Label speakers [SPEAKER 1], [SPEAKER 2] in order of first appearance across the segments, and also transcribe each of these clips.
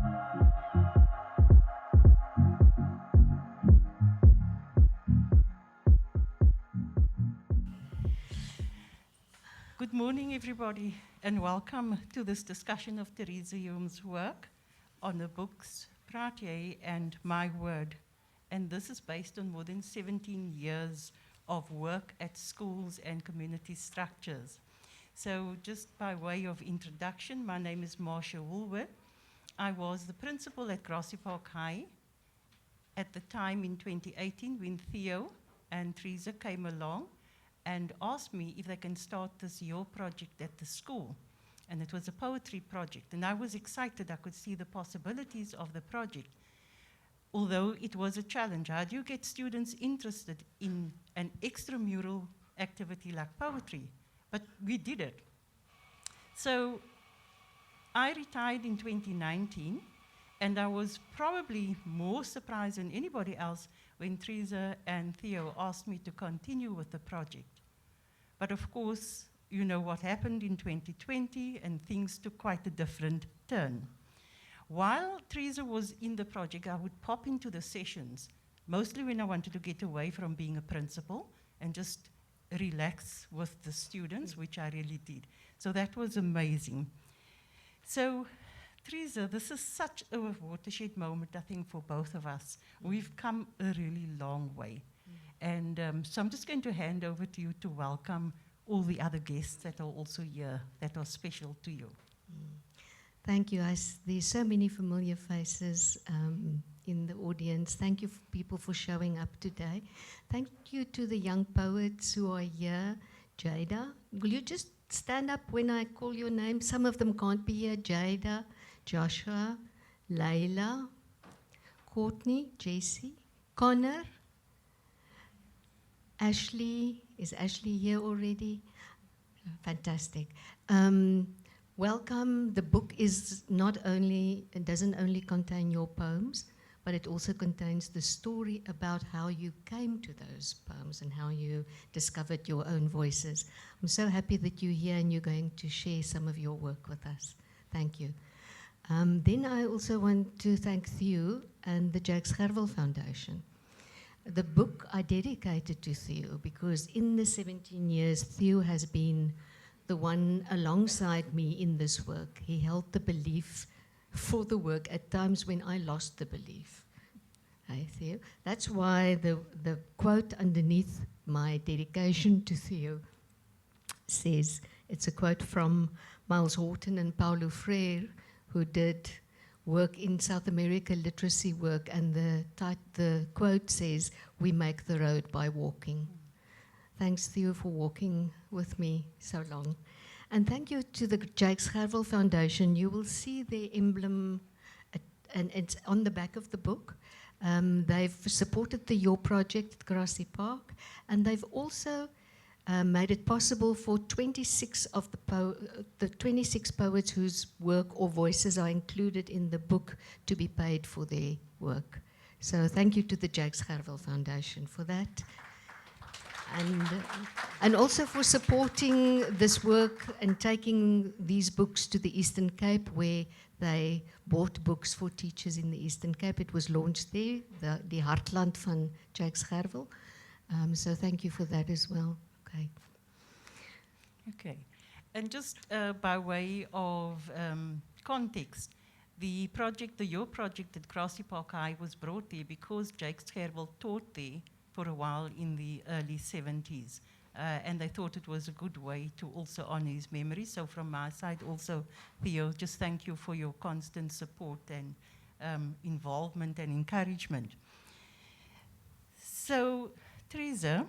[SPEAKER 1] Good morning, everybody, and welcome to this discussion of Thérèse Hulme's work on the books Praat and My Word. And this is based on more than 17 years of work at schools and community structures. So just by way of introduction, my name is Marcia Woolward. I was the principal at Grassy Park High at the time in 2018 when Theo and Thérèse came along and asked me if they can start this Your project at the school. And it was a poetry project. And I was excited. I could see the possibilities of the project. Although it was a challenge. How do you get students interested in an extramural activity like poetry? But we did it. So I retired in 2019. And I was probably more surprised than anybody else when Thérèse and Theo asked me to continue with the project. But of course, you know what happened in 2020, and things took quite a different turn. While Thérèse was in the project, I would pop into the sessions, mostly when I wanted to get away from being a principal and just relax with the students, which I really did. So that was amazing. So Thérèse, this is such a watershed moment, I think, for both of us. We've come a really long way. And so I'm just going to hand over to you to welcome all the other guests that are also here, that are special to you.
[SPEAKER 2] Thank you. There's so many familiar faces in the audience. Thank you, people, for showing up today. Thank you to the young poets who are here. Jada, will you just stand up when I call your name? Some of them can't be here. Jada, Joshua, Layla, Courtney, Jessie, Connor, Ashley. Is Ashley here already? Fantastic. Welcome. The book is it doesn't only contain your poems, but it also contains the story about how you came to those poems and how you discovered your own voices. I'm so happy that you're here and you're going to share some of your work with us. Thank you. Then I also want to thank Theo and the Jakes Gerwel Foundation. The book I dedicated to Theo because in the 17 years, Theo has been the one alongside me in this work. He held the belief for the work at times when I lost the belief. Hey, Theo? That's why the quote underneath my dedication to Theo says, it's a quote from Miles Horton and Paulo Freire, who did work in South America, literacy work, and the quote says, "We make the road by walking." Thanks, Theo, for walking with me so long. And thank you to the Jakes Gerwel Foundation. You will see their emblem, and it's on the back of the book. They've supported the Your project at Grassy Park, and they've also made it possible for 26 of the 26 poets whose work or voices are included in the book to be paid for their work. So thank you to the Jakes Gerwel Foundation for that. And also for supporting this work and taking these books to the Eastern Cape, where they bought books for teachers in the Eastern Cape. It was launched there, the Hartland van Jakes Gerwel. So thank you for that as well.
[SPEAKER 1] Okay. And just by way of context, the Your project at Grassy Park High was brought there because Jakes Gerwel taught there for a while in the early 70s. And they thought it was a good way to also honor his memory. So from my side also, Theo, just thank you for your constant support and involvement and encouragement. So, Thérèse,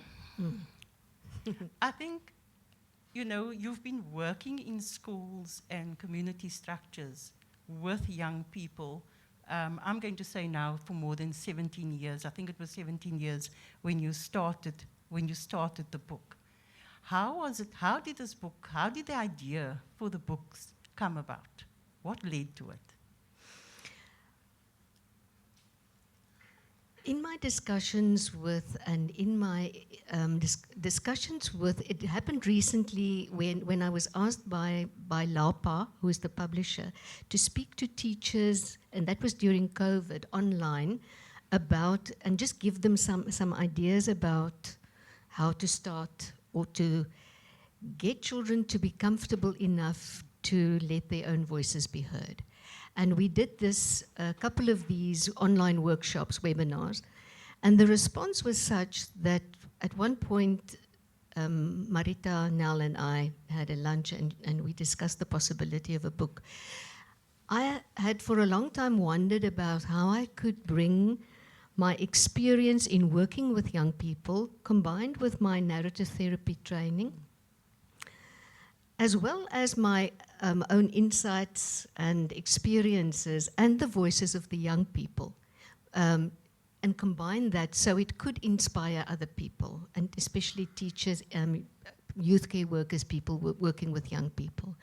[SPEAKER 1] I think, you know, you've been working in schools and community structures with young people. I'm going to say now for more than 17 years. I think it was 17 years when you started the book. How was it? How did the idea for the books come about? What led to it?
[SPEAKER 2] In my discussions with, and in my discussions with, it happened recently when I was asked by LAPA, who is the publisher, to speak to teachers, and that was during COVID, online, about, and just give them some ideas about how to start or to get children to be comfortable enough to let their own voices be heard. And we did this, a couple of these online workshops, webinars, and the response was such that at one point, Marita, Nell, and I had a lunch and we discussed the possibility of a book. I had for a long time wondered about how I could bring my experience in working with young people, combined with my narrative therapy training, as well as my own insights and experiences and the voices of the young people, and combine that so it could inspire other people, and especially teachers, youth care workers, people working with young people,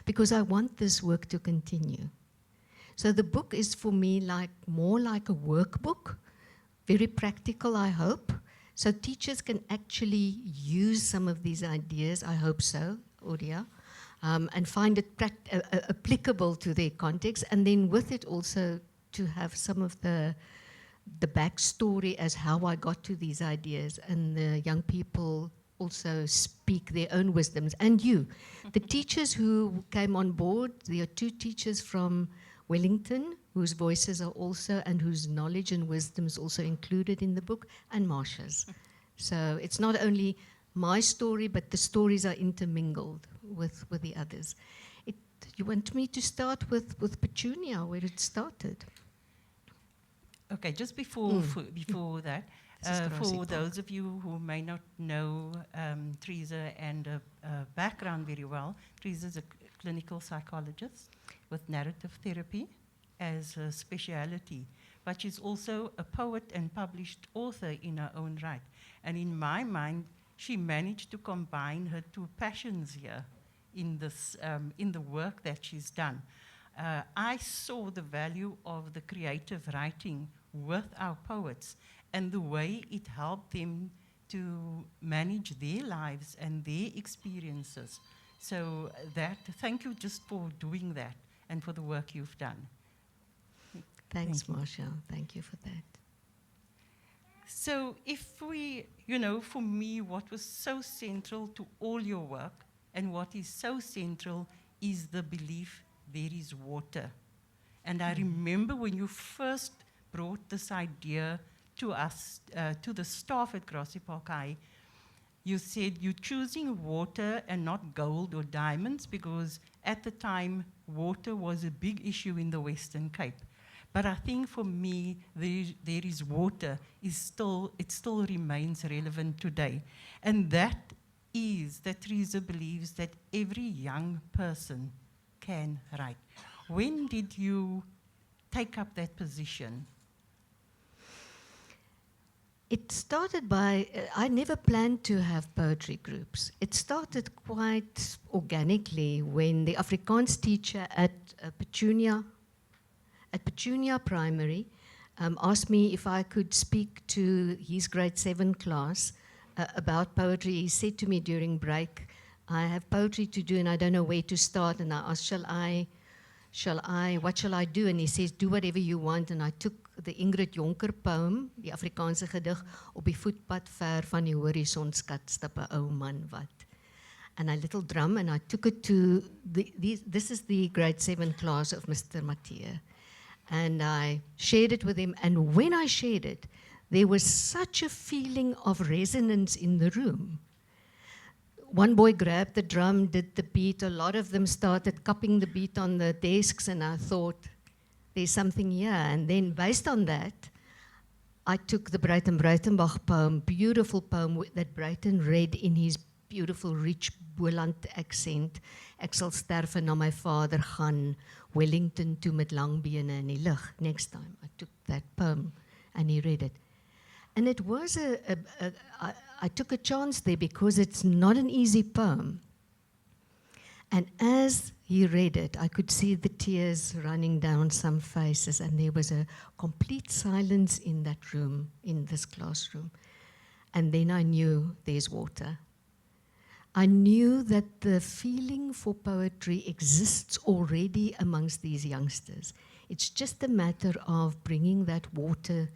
[SPEAKER 2] because I want this work to continue. So the book is for me more like a workbook, very practical, I hope, so teachers can actually use some of these ideas, I hope so, Odia, and find it applicable to their context, and then with it also to have some of the backstory as how I got to these ideas, and the young people also speak their own wisdoms. And the teachers who came on board, there are 2 teachers from Wellington, whose voices are also, and whose knowledge and wisdom is also included in the book, and Marcia's. So it's not only my story, but the stories are intermingled with the others. You want me to start with Petunia, where it started?
[SPEAKER 1] Okay, just before that, for
[SPEAKER 2] Park.
[SPEAKER 1] those of you who may not know Thérèse and background very well, Thérèse is a clinical psychologist with narrative therapy as a speciality, but she's also a poet and published author in her own right. And in my mind, she managed to combine her 2 passions here in this, in the work that she's done. I saw the value of the creative writing with our poets and the way it helped them to manage their lives and their experiences. So thank you just for doing that and for the work you've done.
[SPEAKER 2] Thanks, Marcia. Thank you for that.
[SPEAKER 1] So if we, for me, what was so central to all your work and what is so central is the belief there is water. And I remember when you first brought this idea to us, to the staff at Grassy Park, you said you're choosing water and not gold or diamonds because at the time water was a big issue in the Western Cape. But I think for me, there is water, it still remains relevant today. And that is that Thérèse believes that every young person can write. When did you take up that position?
[SPEAKER 2] It started by, I never planned to have poetry groups. It started quite organically when the Afrikaans teacher at Petunia Primary asked me if I could speak to his grade 7 class about poetry. He said to me during break, I have poetry to do and I don't know where to start. And I asked, what shall I do? And he says, do whatever you want. And I took the Ingrid Jonker poem, die Afrikaanse gedig, op die voetpad ver van die horizon skat stap 'n ou man wat. And a little drum, and I took it to, this is the grade 7 class of Mr. Mathieu. And I shared it with him, and when I shared it, there was such a feeling of resonance in the room. One boy grabbed the drum, did the beat, a lot of them started cupping the beat on the desks, and I thought, there's something here. And then based on that, I took the Breitenbach poem, beautiful poem that Breiten read in his beautiful, rich Boland accent. Ek sal sterwe na my vader gaan, Wellington toe met lang bene in die lug. Next time, I took that poem and he read it. And it was I took a chance there because it's not an easy poem. And as he read it, I could see the tears running down some faces, and there was a complete silence in that room, in this classroom. And then I knew there's water. I knew that the feeling for poetry exists already amongst these youngsters. It's just a matter of bringing that water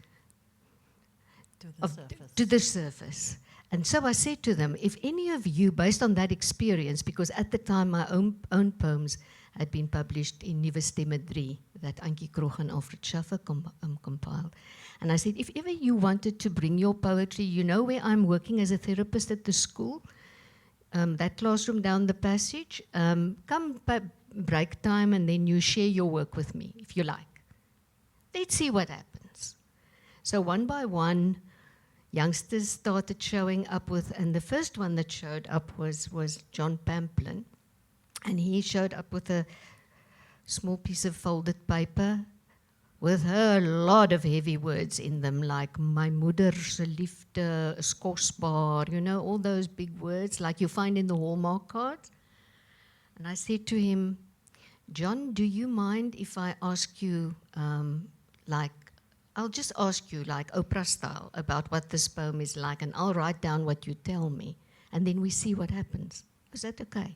[SPEAKER 2] to the surface. And so I said to them, if any of you, based on that experience, because at the time my own poems had been published in Nuwe Stemme 3, that Antjie Krog and Alfred Schaffer compiled. And I said, if ever you wanted to bring your poetry, you know where I'm working as a therapist at the school, that classroom down the passage, come break time and then you share your work with me, if you like. Let's see what happens. So one by one, youngsters started showing up with, and the first one that showed up was John Pamplin. And he showed up with a small piece of folded paper with a lot of heavy words in them, like my moeder se liefde is kosbaar, you know, all those big words like you find in the Hallmark cards. And I said to him, John, do you mind if I ask you, I'll just ask you like Oprah style about what this poem is like, and I'll write down what you tell me, and then we see what happens. Is that okay?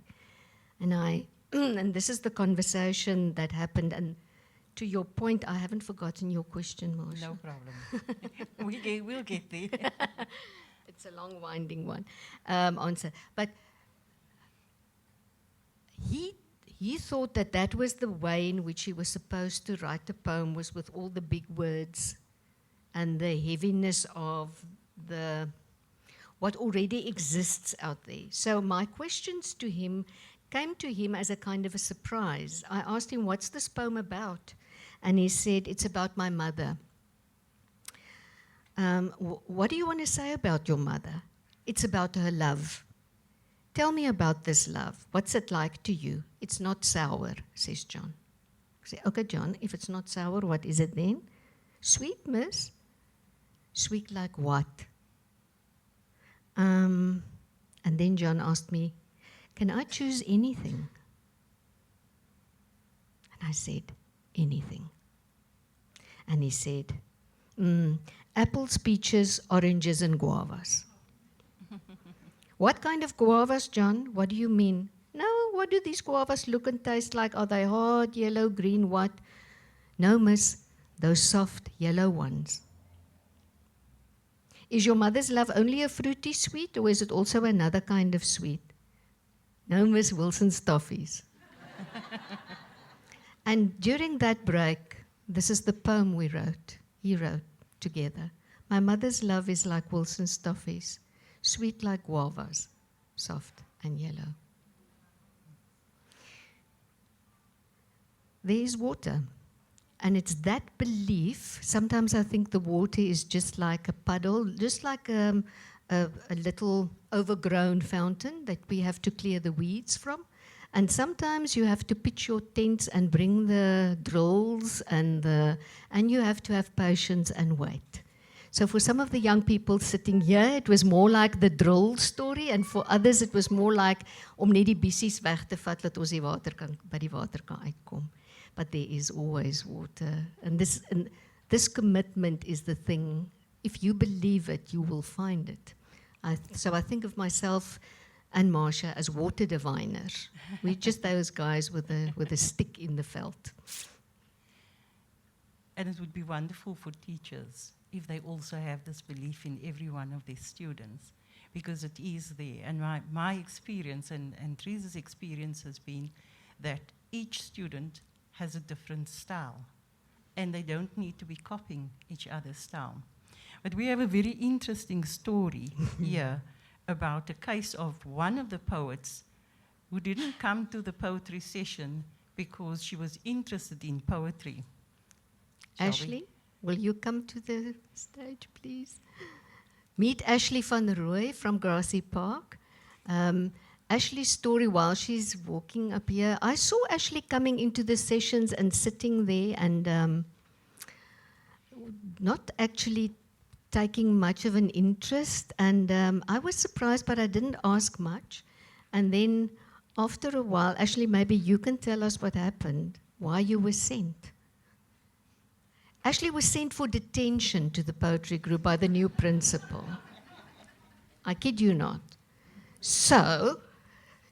[SPEAKER 2] And and this is the conversation that happened, and to your point, I haven't forgotten your question, Marcia.
[SPEAKER 1] No problem. We'll get there.
[SPEAKER 2] It's a long, winding one. Answer. But he thought that that was the way in which he was supposed to write a poem, was with all the big words and the heaviness of what already exists out there. So my questions to him came to him as a kind of a surprise. I asked him, what's this poem about? And he said, it's about my mother. What do you want to say about your mother? It's about her love. Tell me about this love. What's it like to you? It's not sour, says John. I say, okay, John, if it's not sour, what is it then? Sweet, miss. Sweet like what? And then John asked me, can I choose anything? And I said, anything. And he said, apples, peaches, oranges, and guavas. What kind of guavas, John? What do you mean? No, what do these guavas look and taste like? Are they hard, yellow, green, what? No, miss, those soft yellow ones. Is your mother's love only a fruity sweet, or is it also another kind of sweet? No, Miss Wilson's toffees. And during that break, this is the poem he wrote together. My mother's love is like Wilson's toffees, sweet like guavas, soft and yellow. There is water, and it's that belief. Sometimes I think the water is just like a puddle, just like a little overgrown fountain that we have to clear the weeds from. And sometimes you have to pitch your tents and bring the drills, and you have to have patience and wait. So for some of the young people sitting here, it was more like the drill story, and for others it was more like om net die bissies weg te vat dat ons by die water kan uitkom. But there is always water, and this commitment is the thing. If you believe it, you will find it. So I think of myself and Marcia as water diviners. We're just those guys with a stick in the veld.
[SPEAKER 1] And it would be wonderful for teachers if they also have this belief in every one of their students, because it is there. And my experience and Therese's experience has been that each student has a different style, and they don't need to be copying each other's style. But we have a very interesting story here about a case of one of the poets who didn't come to the poetry session because she was interested in poetry.
[SPEAKER 2] Ashley, will you come to the stage, please? Meet Ashley van Rooy from Grassy Park. Ashley's story, while she's walking up here, I saw Ashley coming into the sessions and sitting there and not actually taking much of an interest, and I was surprised, but I didn't ask much. And then after a while, actually, maybe you can tell us what happened, why you were sent. Ashley was sent for detention to the poetry group by the new principal. I kid you not. So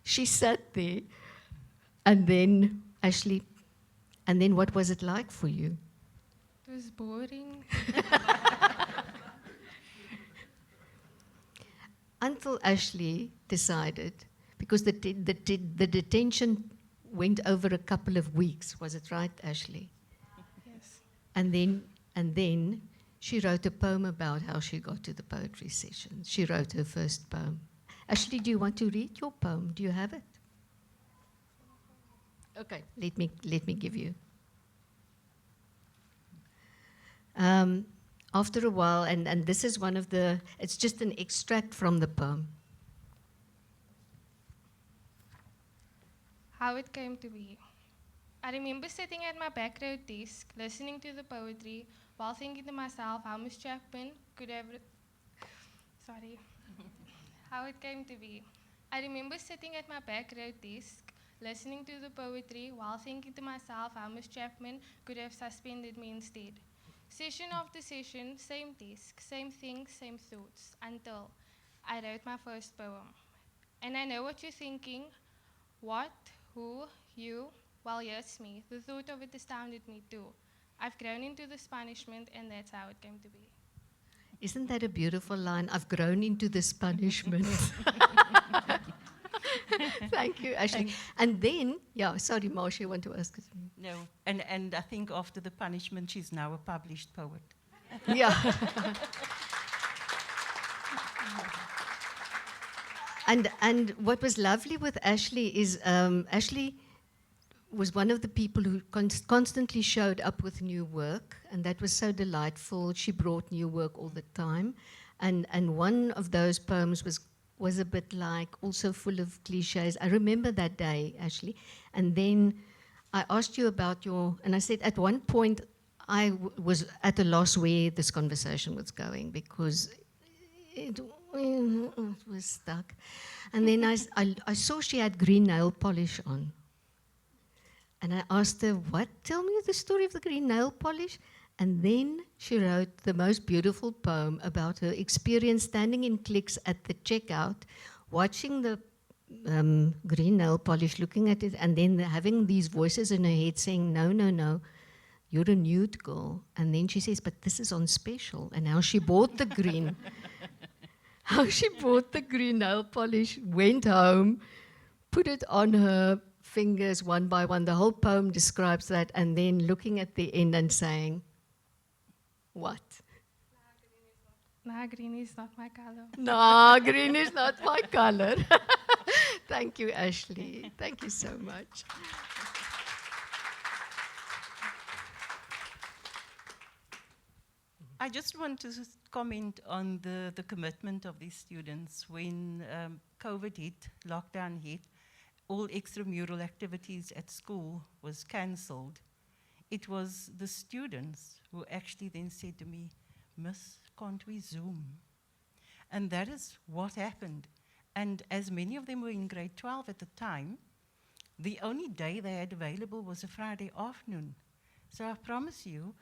[SPEAKER 2] she sat there, and then, Ashley, and then what was it like for you?
[SPEAKER 3] It was boring.
[SPEAKER 2] Until Ashley decided, because the detention went over a couple of weeks, was it right, Ashley?
[SPEAKER 3] Yes.
[SPEAKER 2] And then she wrote a poem about how she got to the poetry session. She wrote her first poem. Ashley, do you want to read your poem? Do you have it? Okay, let me give you. After a while, and this is one of the, it's just an extract from the poem.
[SPEAKER 3] How it came to be. I remember sitting at my back row desk, listening to the poetry, while thinking to myself how Miss Chapman could have... Sorry. How it came to be. I remember sitting at my back row desk, listening to the poetry, while thinking to myself how Miss Chapman could have suspended me instead. Session after session, same desk, same things, same thoughts, until I wrote my first poem. And I know what you're thinking. What? Who? You? Well, yes, me. The thought of it astounded me too. I've grown into this punishment, and that's how it came to be.
[SPEAKER 2] Isn't that a beautiful line? I've grown into this punishment. Thank you, Ashley. And then, yeah, sorry, Marcia, you want to ask us?
[SPEAKER 1] No, and I think after the punishment, she's now a published poet.
[SPEAKER 2] Yeah. And what was lovely with Ashley is Ashley was one of the people who constantly showed up with new work, and that was so delightful. She brought new work all the time, and one of those poems was a bit like, also full of cliches. I remember that day, Ashley, and then I asked you about and I said at one point I was at a loss where this conversation was going, because it was stuck. And then I saw she had green nail polish on. And I asked her, what? Tell me the story of the green nail polish. And then she wrote the most beautiful poem about her experience standing in Clicks at the checkout, watching the green nail polish, looking at it, and then having these voices in her head saying, no, no, no, you're a nude girl. And then she says, but this is on special. And how she bought the green. How she bought the green nail polish, went home, put it on her fingers one by one. The whole poem describes that, and then looking at the end and saying, what?
[SPEAKER 3] Nah, green is not my color.
[SPEAKER 2] No, green is not my color. Thank you, Ashley. Thank you so much.
[SPEAKER 1] I just want to comment on the commitment of these students. When COVID hit, lockdown hit, all extramural activities at school was cancelled. It was the students who actually then said to me, Miss, can't we Zoom? And that is what happened. And as many of them were in grade 12 at the time, the only day they had available was a Friday afternoon. So I promise you,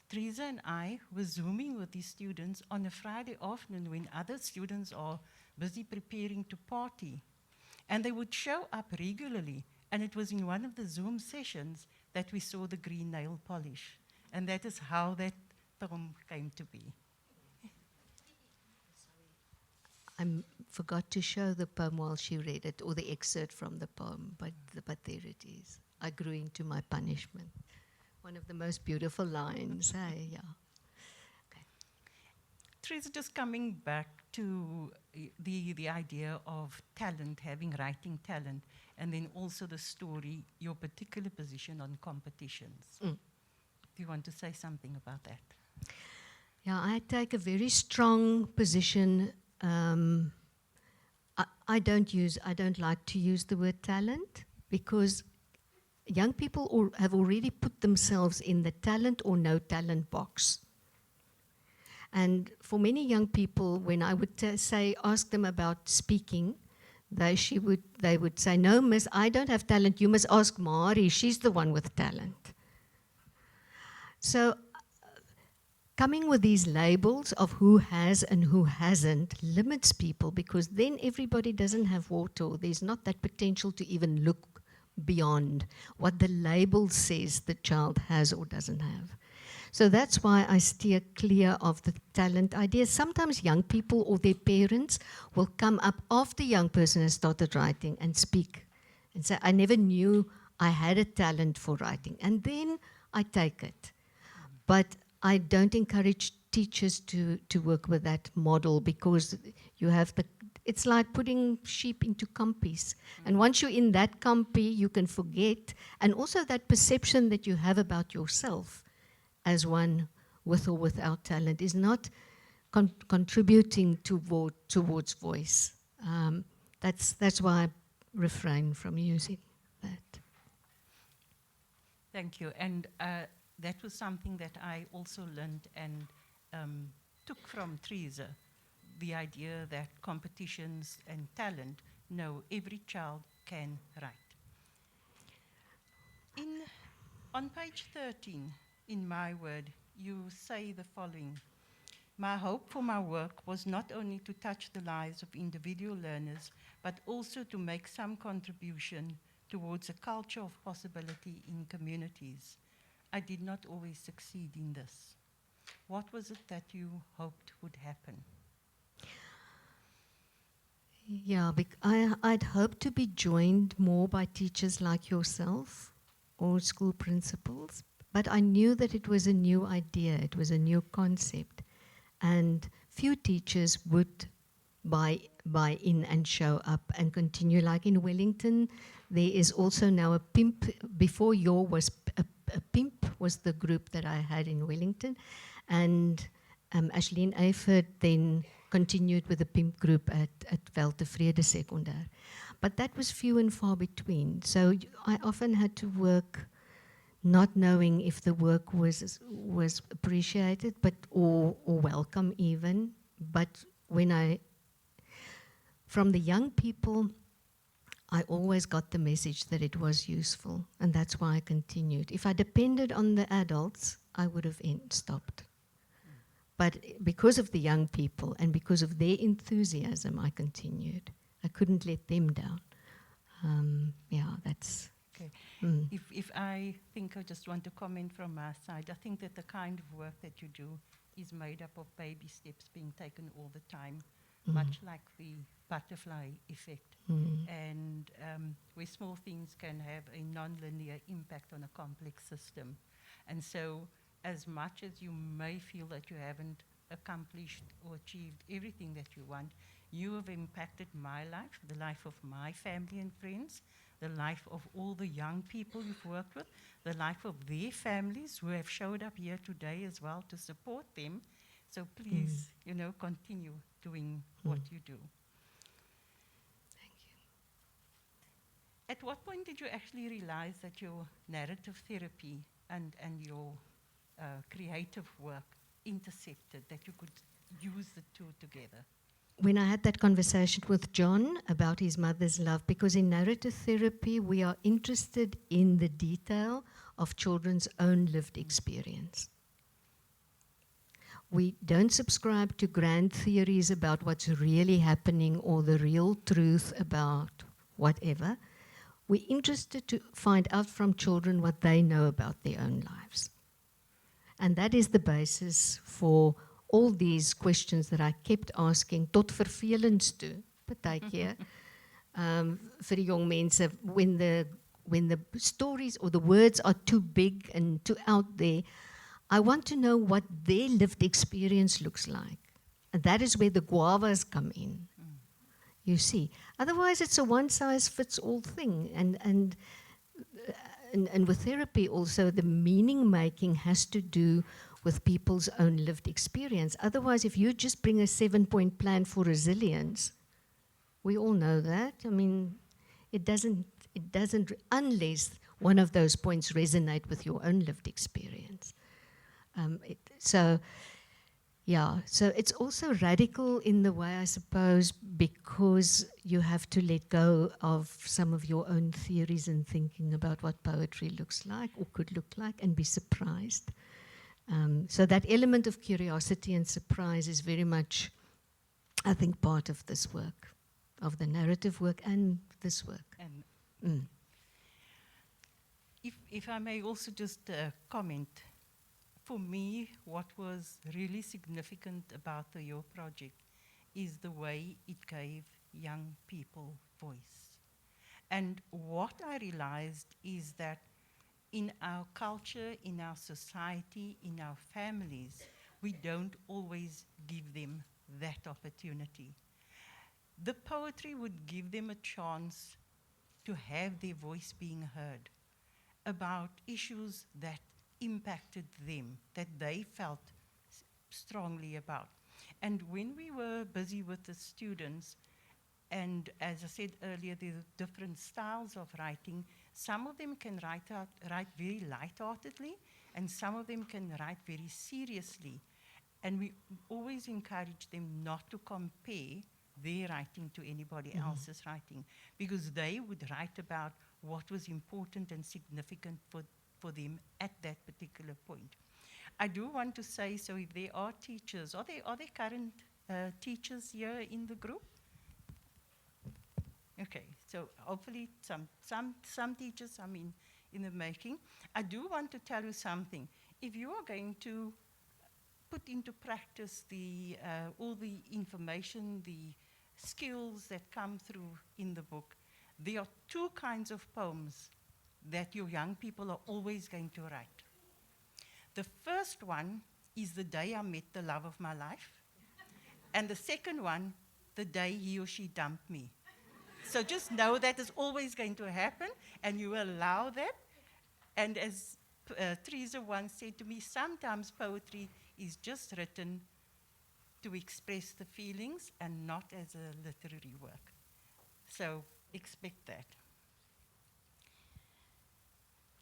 [SPEAKER 1] Teresa and I were Zooming with these students on a Friday afternoon when other students are busy preparing to party. And they would show up regularly, and it was in one of the Zoom sessions that we saw the green nail polish. And that is how that poem came to be.
[SPEAKER 2] I forgot to show the poem while she read it, or the excerpt from the poem, but there it is. I grew into my punishment. One of the most beautiful lines, hey, yeah. Okay.
[SPEAKER 1] Teresa, just coming back to the idea of talent, having writing talent, and then also the story, your particular position on competitions. Do you want to say something about that?
[SPEAKER 2] Yeah, I take a very strong position. I don't like to use the word talent, because young people have already put themselves in the talent or no talent box. And for many young people, when I would ask them about speaking, they would say, no, miss, I don't have talent. You must ask Mari. She's the one with talent. So coming with these labels of who has and who hasn't limits people, because then everybody doesn't have water. There's not that potential to even look beyond what the label says the child has or doesn't have. So that's why I steer clear of the talent idea. Sometimes young people or their parents will come up after the young person has started writing and speak and say, I never knew I had a talent for writing. And then I take it. But I don't encourage teachers to work with that model, because you have it's like putting sheep into kampies. And once you're in that kampie, you can forget. And also that perception that you have about yourself as one with or without talent is not contributing towards voice. That's why I refrain from using that.
[SPEAKER 1] Thank you. And that was something that I also learned and took from Thérèse, the idea that competitions and talent, no, every child can write. On page 13, in my word, you say the following: my hope for my work was not only to touch the lives of individual learners, but also to make some contribution towards a culture of possibility in communities. I did not always succeed in this. What was it that you hoped would happen?
[SPEAKER 2] Yeah, I'd hoped to be joined more by teachers like yourself or school principals, but I knew that it was a new idea, it was a new concept, and few teachers would buy in and show up and continue. Like in Wellington, there is also now a pimp. Before your was a pimp was the group that I had in Wellington, and Ashleen Eifert then continued with the pimp group at Weltevrede Sekondêr. But that was few and far between. So I often had to work not knowing if the work was appreciated or welcome even. But from the young people, I always got the message that it was useful, and that's why I continued. If I depended on the adults, I would have stopped. But because of the young people and because of their enthusiasm, I continued. I couldn't let them down. That's...
[SPEAKER 1] Okay. If I think I just want to comment from my side, I think that the kind of work that you do is made up of baby steps being taken all the time, much like the butterfly effect. And where small things can have a non-linear impact on a complex system. And so as much as you may feel that you haven't accomplished or achieved everything that you want, you have impacted my life, the life of my family and friends, the life of all the young people you've worked with, the life of their families who have showed up here today as well to support them. So please, continue doing what you do.
[SPEAKER 2] Thank you.
[SPEAKER 1] At what point did you actually realize that your narrative therapy and your creative work intersected, that you could use the two together?
[SPEAKER 2] When I had that conversation with John about his mother's love, because in narrative therapy we are interested in the detail of children's own lived experience. We don't subscribe to grand theories about what's really happening or the real truth about whatever. We're interested to find out from children what they know about their own lives. And that is the basis for all these questions that I kept asking, tot vervelends toe, partykeer, vir die jongmense, when the stories or the words are too big and too out there, I want to know what their lived experience looks like. And that is where the guavas come in. You see. Otherwise, it's a one-size-fits-all thing. And with therapy also, the meaning making has to do with people's own lived experience. Otherwise, if you just bring a 7-point plan for resilience, we all know that. I mean, it doesn't, unless one of those points resonate with your own lived experience. Yeah, so it's also radical in the way, I suppose, because you have to let go of some of your own theories and thinking about what poetry looks like or could look like and be surprised. So that element of curiosity and surprise is very much, I think, part of this work, of the narrative work and this work.
[SPEAKER 1] And
[SPEAKER 2] Mm.
[SPEAKER 1] if I may also just comment, for me, what was really significant about the Your project is the way it gave young people voice. And what I realized is that in our culture, in our society, in our families, we don't always give them that opportunity. The poetry would give them a chance to have their voice being heard about issues that impacted them, that they felt strongly about. And when we were busy with the students, and as I said earlier, there are different styles of writing. Some of them can write very lightheartedly, and some of them can write very seriously. And we always encourage them not to compare their writing to anybody else's writing, because they would write about what was important and significant for them at that particular point. I do want to say, so if there are teachers, are there current teachers here in the group? Okay, so hopefully some teachers, in the making. I do want to tell you something. If you are going to put into practice all the information, the skills that come through in the book, there are two kinds of poems that your young people are always going to write. The first one is the day I met the love of my life, and the second one, the day he or she dumped me. So just know that is always going to happen, and you allow that. And as Teresa once said to me, sometimes poetry is just written to express the feelings and not as a literary work. So expect that.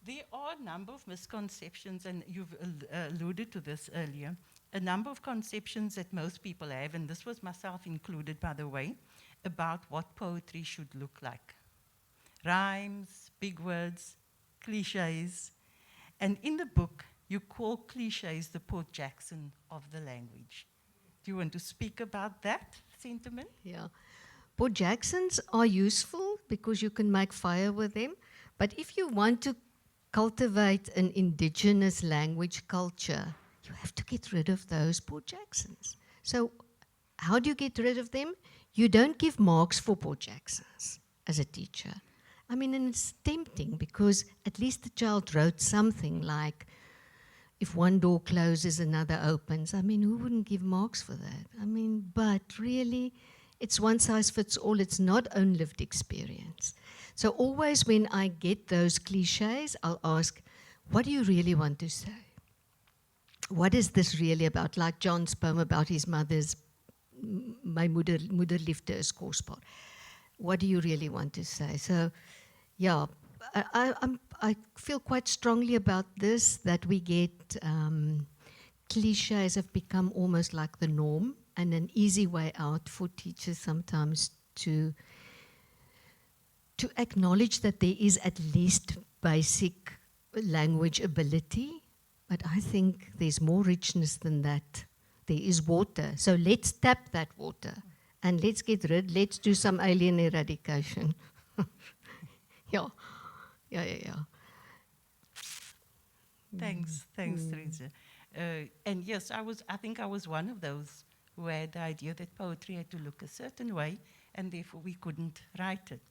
[SPEAKER 1] There are a number of misconceptions, and you've alluded to this earlier, a number of conceptions that most people have, and this was myself included, by the way, about what poetry should look like. Rhymes, big words, cliches. And in the book, you call cliches the Port Jackson of the language. Do you want to speak about that sentiment?
[SPEAKER 2] Yeah. Port Jacksons are useful because you can make fire with them. But if you want to cultivate an indigenous language culture, you have to get rid of those Port Jacksons. So how do you get rid of them? You don't give marks for Port Jacksons as a teacher. And it's tempting because at least the child wrote something like, if one door closes, another opens. Who wouldn't give marks for that? But really, it's one size fits all. It's not own lived experience. So always when I get those cliches, I'll ask, what do you really want to say? What is this really about? Like John's poem about his mother's, my moeder liefde is kosbaar. What do you really want to say? So, yeah, I feel quite strongly about this, that we get cliches have become almost like the norm and an easy way out for teachers sometimes to acknowledge that there is at least basic language ability, but I think there's more richness than that. There is water, so let's tap that water and let's do some alien eradication. Yeah.
[SPEAKER 1] Thanks, Teresa. And yes, I think I was one of those who had the idea that poetry had to look a certain way, and therefore we couldn't write it.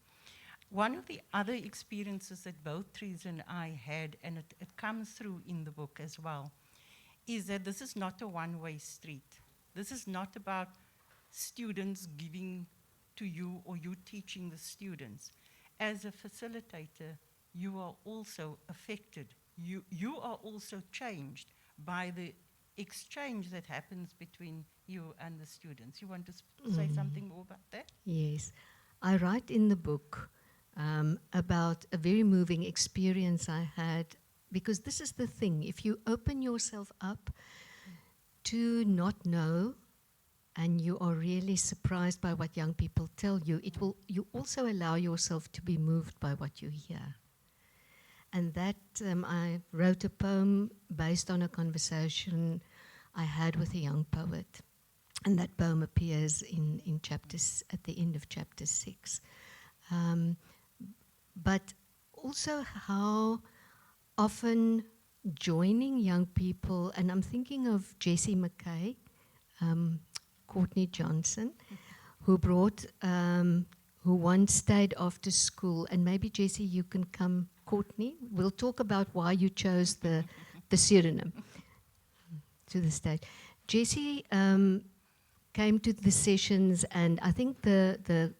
[SPEAKER 1] One of the other experiences that both Teresa and I had, and it comes through in the book as well, is that this is not a one-way street. This is not about students giving to you or you teaching the students. As a facilitator, you are also affected. You are also changed by the exchange that happens between you and the students. You want to say something more about that?
[SPEAKER 2] Yes. I write in the book about a very moving experience I had, because this is the thing. If you open yourself up to not know, and you are really surprised by what young people tell you, you also allow yourself to be moved by what you hear. And that, I wrote a poem based on a conversation I had with a young poet. And that poem appears in chapters, at the end of chapter 6. But also how often joining young people, and I'm thinking of Jessie McKay, Courtney Johnson, who brought, who once stayed after school, and maybe Jessie, you can come, Courtney. We'll talk about why you chose the pseudonym to the stage. Jessie came to the sessions, and I think the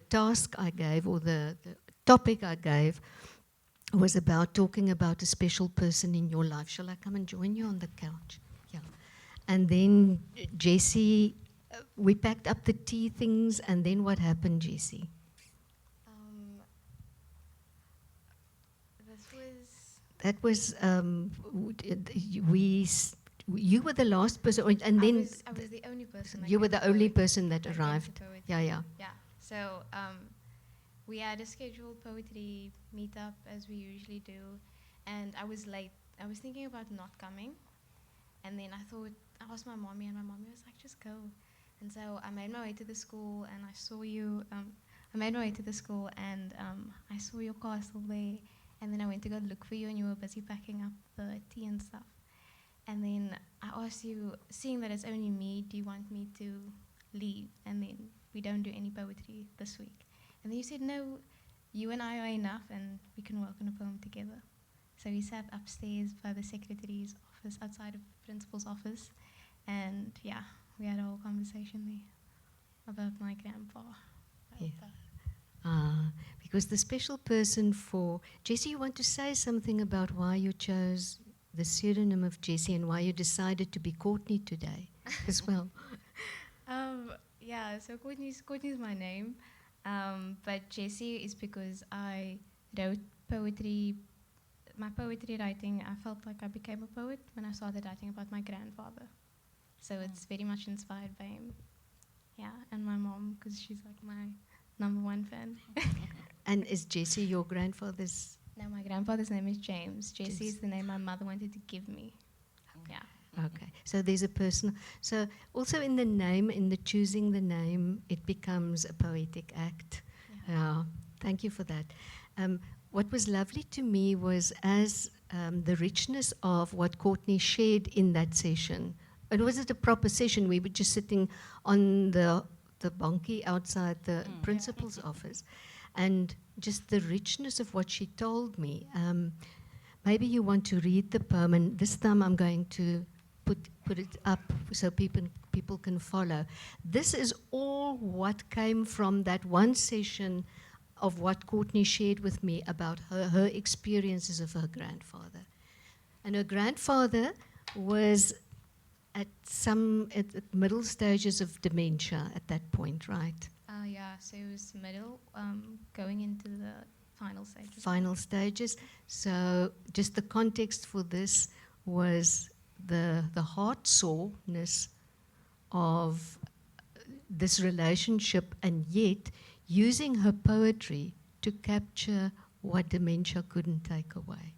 [SPEAKER 2] task I gave, or the topic I gave, was about talking about a special person in your life. Shall I come and join you on the couch? Yeah. And then Jessie, we packed up the tea things, and then what happened, Jessie? That was, you were the last person, and then
[SPEAKER 4] I was the only person. that
[SPEAKER 2] you were
[SPEAKER 4] came
[SPEAKER 2] the
[SPEAKER 4] to
[SPEAKER 2] only
[SPEAKER 4] poet-
[SPEAKER 2] person that
[SPEAKER 4] came to
[SPEAKER 2] arrived.
[SPEAKER 4] poetry.
[SPEAKER 2] Yeah.
[SPEAKER 4] Yeah. So we had a scheduled poetry meetup as we usually do, and I was late. I was thinking about not coming, and then I asked my mommy, and my mommy was like, "Just go." And so I made my way to the school, and I saw you. I made my way to the school, and I saw your car still there. And then I went to go look for you, and you were busy packing up the tea and stuff. And then I asked you, seeing that it's only me, do you want me to leave? And then we don't do any poetry this week. And then you said, no, you and I are enough, and we can work on a poem together. So we sat upstairs by the secretary's office, outside of the principal's office. And yeah, we had a whole conversation there about my grandpa.
[SPEAKER 2] Yeah. Because the special person for Jessie, you want to say something about why you chose the pseudonym of Jessie and why you decided to be Courtney today as well?
[SPEAKER 4] Yeah, so Courtney's my name, but Jessie is because I wrote poetry. My poetry writing, I felt like I became a poet when I started writing about my grandfather. So it's very much inspired by him. Yeah, and my mom, because she's like my #1 fan.
[SPEAKER 2] And is Jessie your grandfather's?
[SPEAKER 4] No, my grandfather's name is James. Jessie
[SPEAKER 2] James.
[SPEAKER 4] is the name my mother wanted to give me. Yeah.
[SPEAKER 2] Okay, so there's a personal. So also in the name, in the choosing the name, it becomes a poetic act.
[SPEAKER 4] Yeah.
[SPEAKER 2] Thank you for that. What was lovely to me was as the richness of what Courtney shared in that session. It wasn't a proper session. We were just sitting on the bonkie outside the principal's office, and just the richness of what she told me. Maybe you want to read the poem, and this time I'm going to put it up so people can follow. This is all what came from that one session of what Courtney shared with me about her experiences of her grandfather. And her grandfather was at middle stages of dementia at that point, right?
[SPEAKER 4] Yeah, so it was middle, going into the final stages.
[SPEAKER 2] Final stages. So just the context for this was the heart soreness of this relationship, and yet using her poetry to capture what dementia couldn't take away.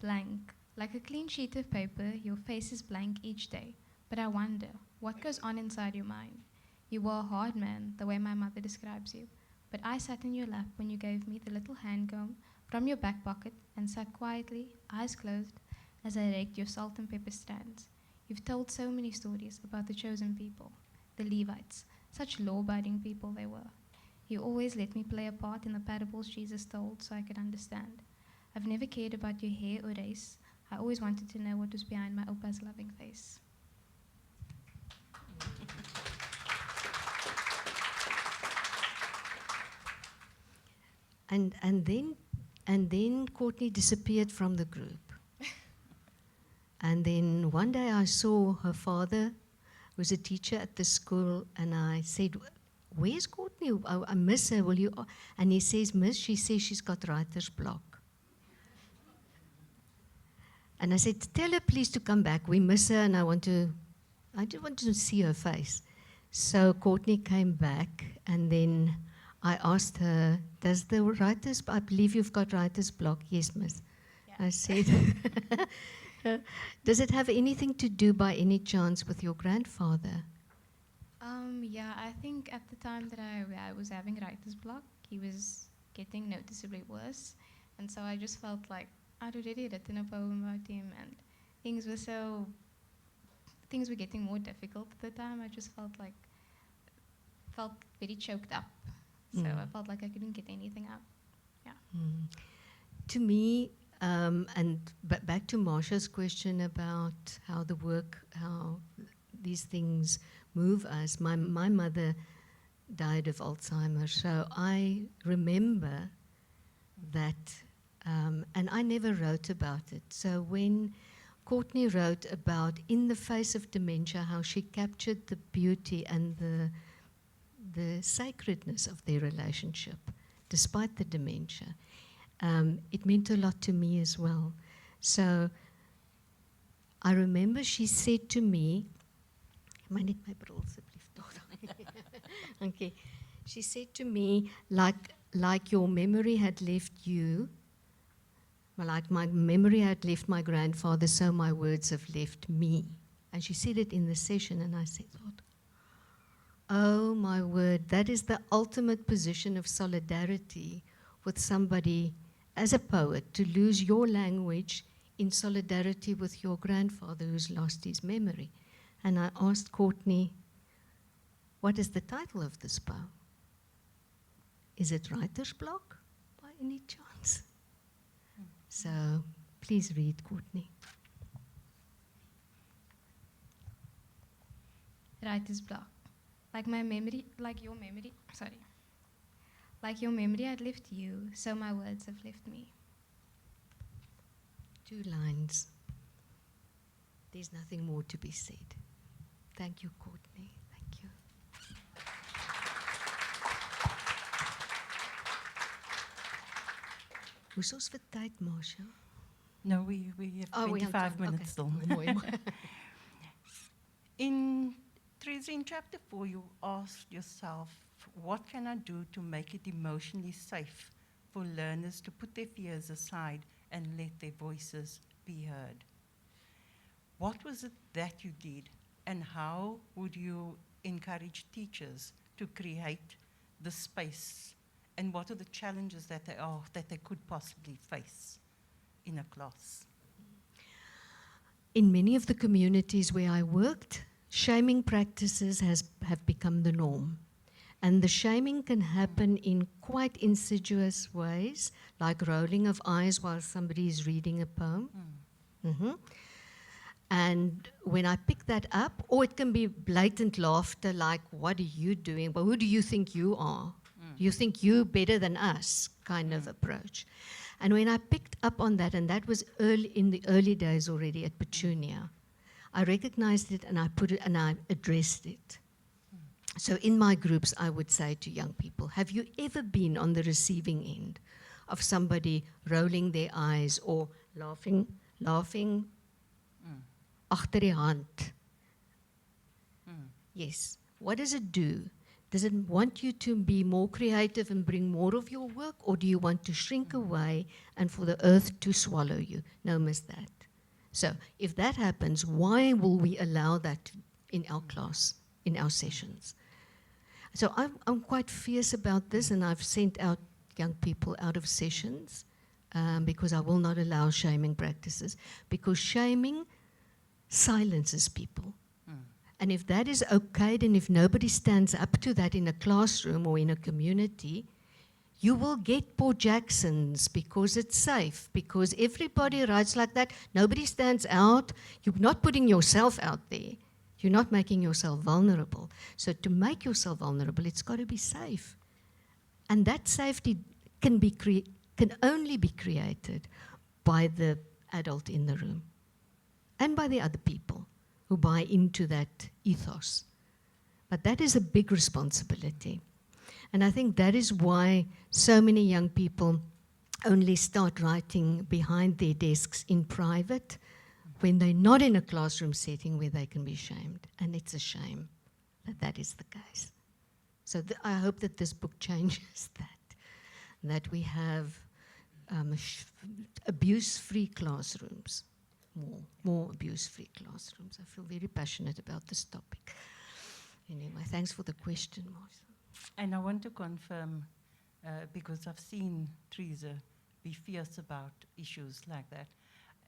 [SPEAKER 4] Blank. Like a clean sheet of paper, your face is blank each day. But I wonder, what goes on inside your mind? You were a hard man, the way my mother describes you. But I sat in your lap when you gave me the little hand comb from your back pocket and sat quietly, eyes closed, as I raked your salt and pepper strands. You've told so many stories about the chosen people, the Levites, such law-abiding people they were. You always let me play a part in the parables Jesus told so I could understand. I've never cared about your hair or race. I always wanted to know what was behind my opa's loving face.
[SPEAKER 2] And then Courtney disappeared from the group. And then one day I saw her father, who was a teacher at the school, and I said, "Where's Courtney? I miss her. Will you?" And he says, "Miss, she says she's got writer's block." And I said, tell her please to come back. We miss her and I just want to see her face. So Courtney came back and then I asked her, does the writer's, I believe you've got writer's block. Yes, miss.
[SPEAKER 4] Yeah.
[SPEAKER 2] I said, does it have anything to do by any chance with your grandfather?
[SPEAKER 4] Yeah, I think at the time that I was having writer's block, he was getting noticeably worse. And so I just felt like I'd already written a poem about him and things were getting more difficult at the time. I just felt very choked up. So I felt like I couldn't get anything out. Yeah.
[SPEAKER 2] To me, back to Marcia's question about how these things move us. My mother died of Alzheimer's, so I remember that, and I never wrote about it. So when Courtney wrote about in the face of dementia, how she captured the beauty and the sacredness of their relationship, despite the dementia, it meant a lot to me as well. So I remember she said to me, okay. She said to me, like your memory had left you, like my memory had left my grandfather, so my words have left me. And she said it in the session, and I thought, oh my word, that is the ultimate position of solidarity with somebody, as a poet, to lose your language in solidarity with your grandfather who's lost his memory. And I asked Courtney, what is the title of this poem? Is it writer's block by any chance? So please read, Courtney.
[SPEAKER 4] Writer's block. Like your memory had left you, so my words have left me.
[SPEAKER 2] 2 lines. There's nothing more to be said. Thank you, Courtney. Thank you. Hoe's ons vir tyd, Marcia?
[SPEAKER 1] No, we have 25 minutes still. Thérèse, in chapter 4, you asked yourself, what can I do to make it emotionally safe for learners to put their fears aside and let their voices be heard? What was it that you did, and how would you encourage teachers to create the space, and what are the challenges that they could possibly face in a class?
[SPEAKER 2] In many of the communities where I worked, shaming practices have become the norm. And the shaming can happen in quite insidious ways, like rolling of eyes while somebody is reading a poem. And when I pick that up, or it can be blatant laughter like, what are you doing? Well, who do you think you are? You think you're better than us kind of approach. And when I picked up on that, and that was in the early days already at Petunia, I recognized it and I put it and I addressed it. So in my groups, I would say to young people, have you ever been on the receiving end of somebody rolling their eyes or laughing agter die hand? Yes. What does it do? Does it want you to be more creative and bring more of your work, or do you want to shrink away and for the earth to swallow you? No, miss that. So if that happens, why will we allow that in our class, in our sessions? So I'm quite fierce about this, and I've sent out young people out of sessions because I will not allow shaming practices, because shaming silences people. And if that is okay, then if nobody stands up to that in a classroom or in a community, you will get poor Jacksons because it's safe, because everybody writes like that. Nobody stands out. You're not putting yourself out there. You're not making yourself vulnerable. So to make yourself vulnerable, it's got to be safe. And that safety can only be created by the adult in the room and by the other people who buy into that ethos. But that is a big responsibility. And I think that is why so many young people only start writing behind their desks in private when they're not in a classroom setting where they can be shamed. And it's a shame that that is the case. So I hope that this book changes that we have abuse-free classrooms, more abuse-free classrooms. I feel very passionate about this topic. Anyway, thanks for the question, Marcia.
[SPEAKER 1] And I want to confirm, because I've seen Teresa be fierce about issues like that,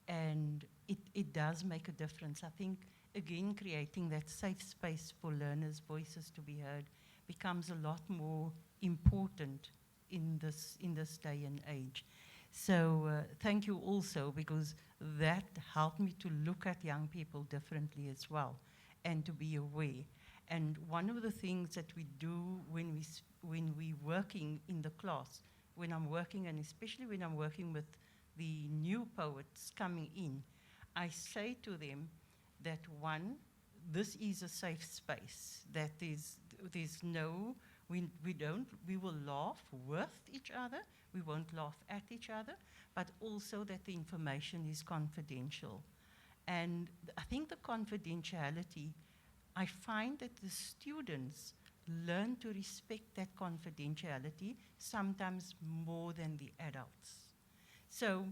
[SPEAKER 1] and it does make a difference. I think, again, creating that safe space for learners' voices to be heard becomes a lot more important in this day and age. So thank you also, because that helped me to look at young people differently as well, and to be aware. And one of the things that we do when we're working in the class, when I'm working, and especially when I'm working with the new poets coming in, I say to them that, one, this is a safe space, that there's no, we will laugh with each other, we won't laugh at each other, but also that the information is confidential. And I think the confidentiality, I find that the students learn to respect that confidentiality sometimes more than the adults. So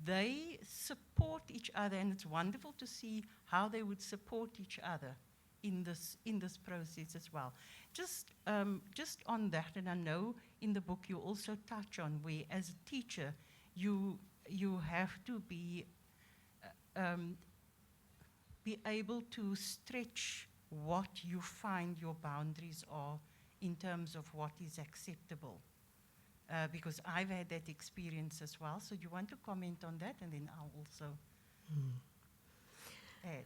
[SPEAKER 1] they support each other, and it's wonderful to see how they would support each other in this process as well. Just on that, and I know in the book you also touch on where, as a teacher, you have to be able to stretch what you find your boundaries are in terms of what is acceptable. Because I've had that experience as well. So you want to comment on that, and then I'll also add.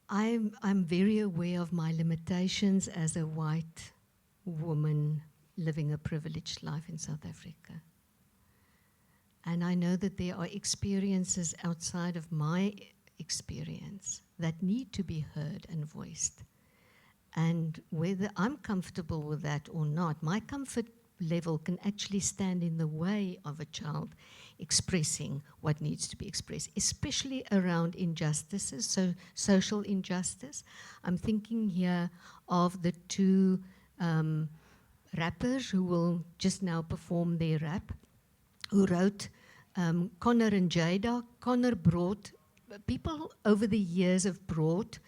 [SPEAKER 2] I'm very aware of my limitations as a white woman living a privileged life in South Africa. And I know that there are experiences outside of my experience that need to be heard and voiced. And whether I'm comfortable with that or not, my comfort level can actually stand in the way of a child expressing what needs to be expressed, especially around injustices, so social injustice. I'm thinking here of the two rappers who will just now perform their rap, who wrote Connor and Jada. Connor brought, people over the years have brought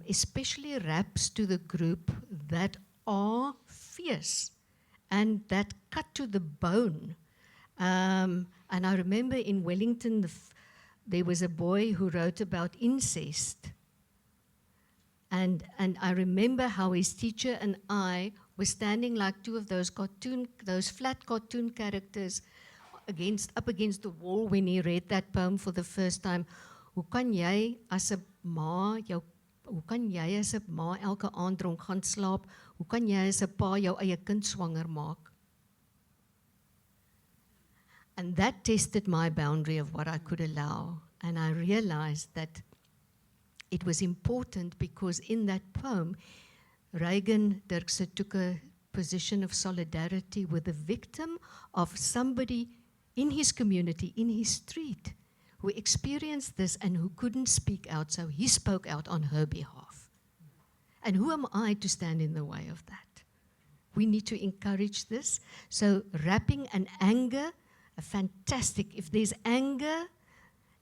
[SPEAKER 2] especially raps to the group that are fierce and that cut to the bone. And I remember in Wellington, there was a boy who wrote about incest. And I remember how his teacher and I were standing like two of those flat cartoon characters up against the wall when he read that poem for the first time. Hoe kan jy as 'n ma elke aand dronk gaan slaap? Hoe kan jy as 'n pa jou eie kind swanger maak? And that tested my boundary of what I could allow. And I realized that it was important because in that poem, Reagan Dirkse took a position of solidarity with the victim of somebody in his community, in his street, who experienced this and who couldn't speak out, so he spoke out on her behalf. And who am I to stand in the way of that? We need to encourage this. So rapping and anger, fantastic. If there's anger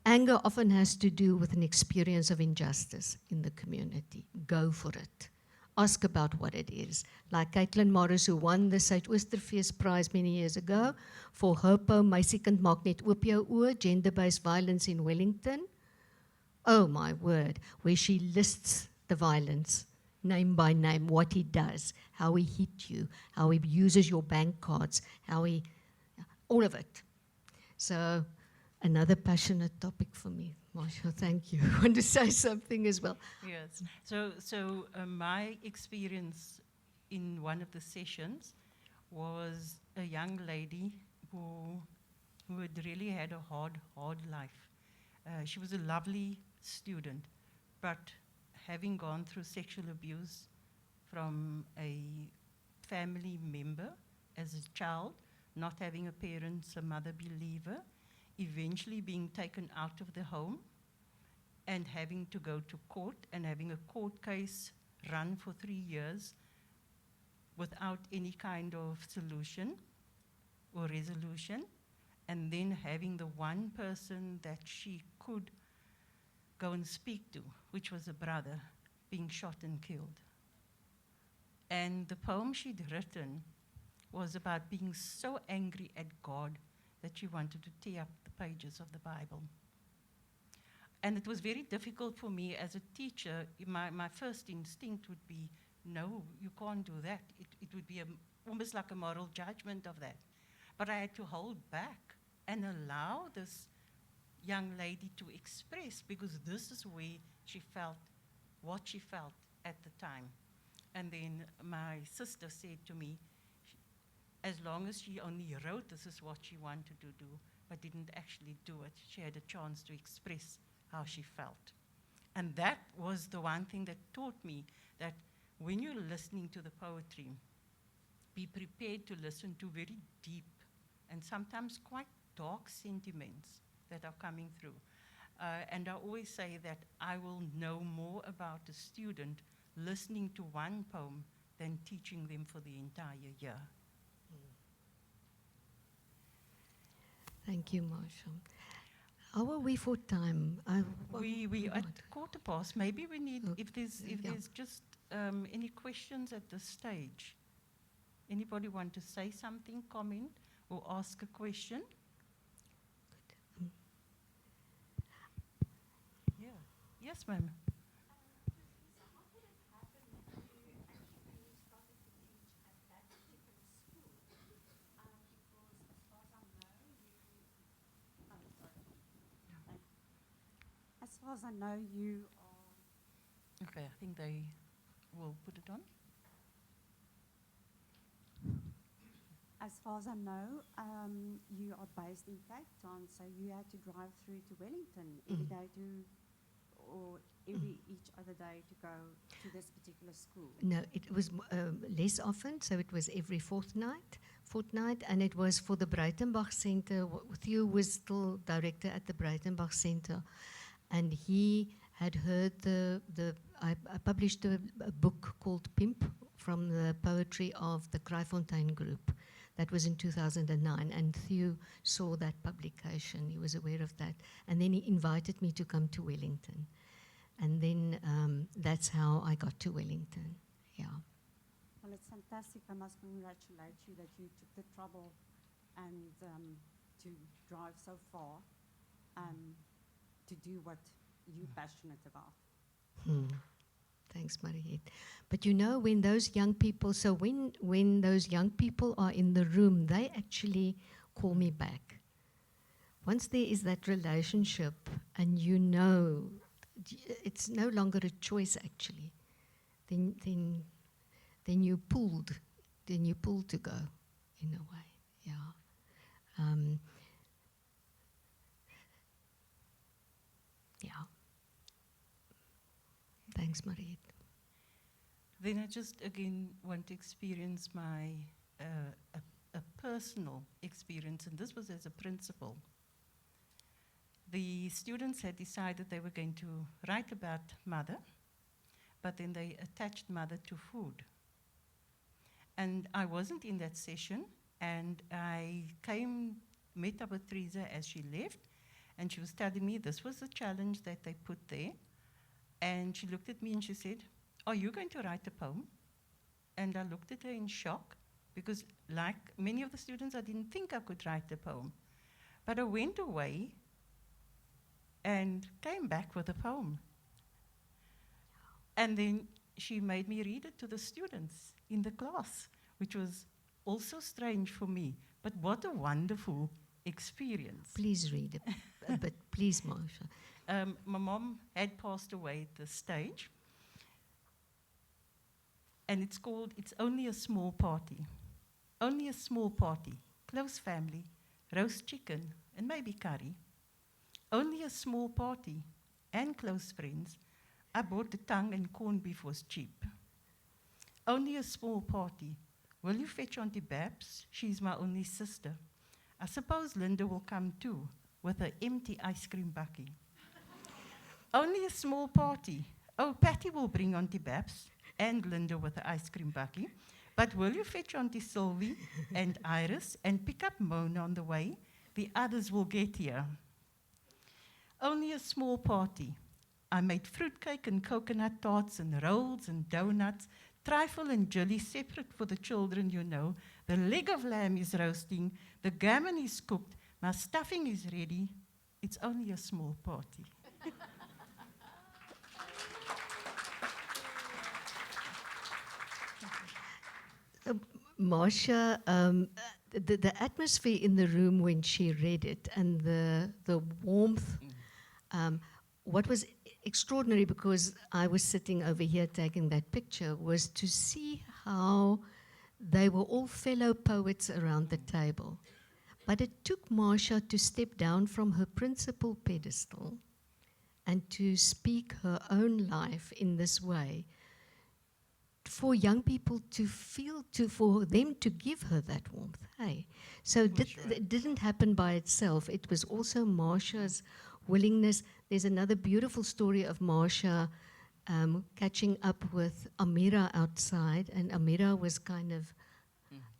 [SPEAKER 2] often has to do with an experience of injustice in the community. Go for it. Ask about what it is. Like Caitlin Morris, who won the Suid-Oosterfees Prize many years ago for her poem, Meisiekind maak net oop jou oë, gender-based violence in Wellington. Oh my word, where she lists the violence, name by name, what he does, how he hit you, how he uses your bank cards, all of it. So, another passionate topic for me. Marcia, thank you. I want to say something as well.
[SPEAKER 1] Yes. So my experience in one of the sessions was a young lady who had really had a hard life. She was a lovely student, but having gone through sexual abuse from a family member as a child, not having a parent, a mother believer, eventually being taken out of the home and having to go to court and having a court case run for 3 years without any kind of solution or resolution, and then having the one person that she could go and speak to, which was a brother, being shot and killed. And the poem she'd written was about being so angry at God that she wanted to tear up the pages of the Bible. And it was very difficult for me as a teacher. My first instinct would be, no, you can't do that. It would be almost like a moral judgment of that. But I had to hold back and allow this young lady to express, because this is where she felt what she felt at the time. And then my sister said to me, as long as she only wrote this is what she wanted to do, but didn't actually do it, she had a chance to express how she felt. And that was the one thing that taught me that when you're listening to the poetry, be prepared to listen to very deep and sometimes quite dark sentiments that are coming through. And I always say that I will know more about a student listening to one poem than teaching them for the entire year.
[SPEAKER 2] Thank you, Marcia. How are we for time?
[SPEAKER 1] We at
[SPEAKER 2] Right.
[SPEAKER 1] 1:15. Maybe we need,
[SPEAKER 2] Okay.
[SPEAKER 1] if there's just any questions at this stage. Anybody want to say something, comment, or ask a question? Yeah. Yes, ma'am.
[SPEAKER 5] As far as I know, you are.
[SPEAKER 1] Okay, I think they will put it on.
[SPEAKER 5] As far as I know, you are based in Cape Town, so you had to drive through to Wellington every day or each other day to go to this particular school.
[SPEAKER 2] No, it was less often, so it was every fortnight, and it was for the Breitenbach Center. Theo was still director at the Breitenbach Center, and he had heard I published a book called Pimp from the poetry of the Kryfontein group. That was in 2009, and Theo saw that publication. He was aware of that, and then he invited me to come to Wellington. And then that's how I got to Wellington, yeah.
[SPEAKER 5] Well, it's fantastic. I must congratulate you that you took the trouble and to drive so far to do what you're passionate about.
[SPEAKER 2] Thanks, Mariette. But you know, when those young people, so when those young people are in the room, they actually call me back. Once there is that relationship and you know, it's no longer a choice actually, then you're pulled to go in a way, yeah. Yeah. Thanks, Mariette.
[SPEAKER 1] Then I just again want to experience my a personal experience, and this was as a principal. The students had decided they were going to write about mother, but then they attached mother to food. And I wasn't in that session, and I met up with Teresa as she left, and she was telling me this was a challenge that they put there. And she looked at me and she said, "Are you going to write a poem?" And I looked at her in shock, because like many of the students, I didn't think I could write a poem. But I went away and came back with a poem. And then she made me read it to the students in the class, which was also strange for me. But what a wonderful experience.
[SPEAKER 2] Please read it, but please, Marcia.
[SPEAKER 1] My mom had passed away at this stage, and it's called It's Only a Small Party. Only a small party, close family, roast chicken, and maybe curry. Only a small party and close friends. I bought the tongue and corned beef was cheap. Only a small party, Will you fetch Auntie Babs? She's my only sister. I suppose Linda will come too, with her empty ice cream bucket. Only a small party. Oh, Patty will bring Auntie Babs and Linda with the ice cream bucket. But will you fetch Auntie Sylvie and Iris and pick up Mona on the way? The others will get here. Only a small party. I made fruitcake and coconut tarts and rolls and donuts, trifle and jelly separate for the children, you know. The leg of lamb is roasting, the gammon is cooked, my stuffing is ready. It's only a small party.
[SPEAKER 2] Marcia, the atmosphere in the room when she read it and the warmth, what was extraordinary, because I was sitting over here taking that picture, was to see how they were all fellow poets around the table. But it took Marcia to step down from her principal pedestal and to speak her own life in this way, for young people to feel, for them to give her that warmth. Hey, so it didn't happen by itself. It was also Marcia's willingness. There's another beautiful story of Marcia catching up with Amira outside, and Amira was kind of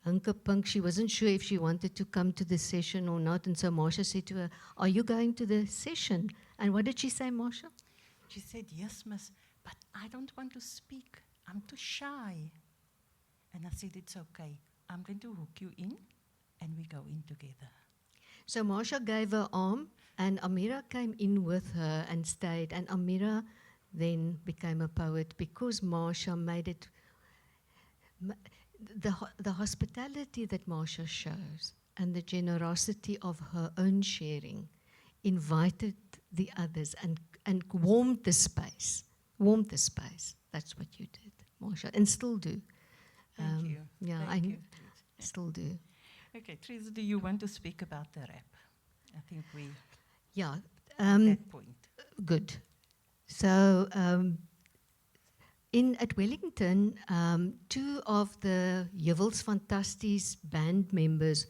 [SPEAKER 2] hunkerpunk. She wasn't sure if she wanted to come to the session or not, and so Marcia said to her, "Are you going to the session?" And what did she say, Marcia?
[SPEAKER 1] She said, "Yes, miss, but I don't want to speak. I'm too shy." And I said, "It's okay. I'm going to hook you in, and we go in together."
[SPEAKER 2] So Marcia gave her arm, and Amira came in with her and stayed. And Amira then became a poet because Marcia made it. The hospitality that Marcia shows and the generosity of her own sharing invited the others and warmed the space. Warmed the space. That's what you did, Marcia, and still do.
[SPEAKER 1] Thank you.
[SPEAKER 2] Yeah,
[SPEAKER 1] Thank
[SPEAKER 2] I
[SPEAKER 1] you.
[SPEAKER 2] still do.
[SPEAKER 1] Okay, Thérèse, do you want to speak about the rap? I think we
[SPEAKER 2] Yeah,
[SPEAKER 1] at that point.
[SPEAKER 2] good. So at Wellington, two of the Jewels Fantasties band members,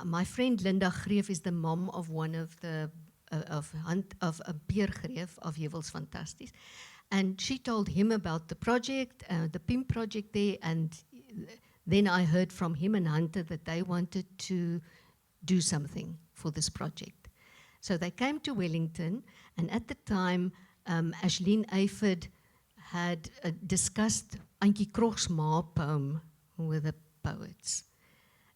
[SPEAKER 2] my friend Linda Greef is the mom of one of the of Pierre Greef of Jewels Fantasties, and she told him about the project, the PIM project there, and then I heard from him and Hunter that they wanted to do something for this project. So they came to Wellington, and at the time, Ashleen Eyford had discussed Antjie Krog's Ma poem with the poets.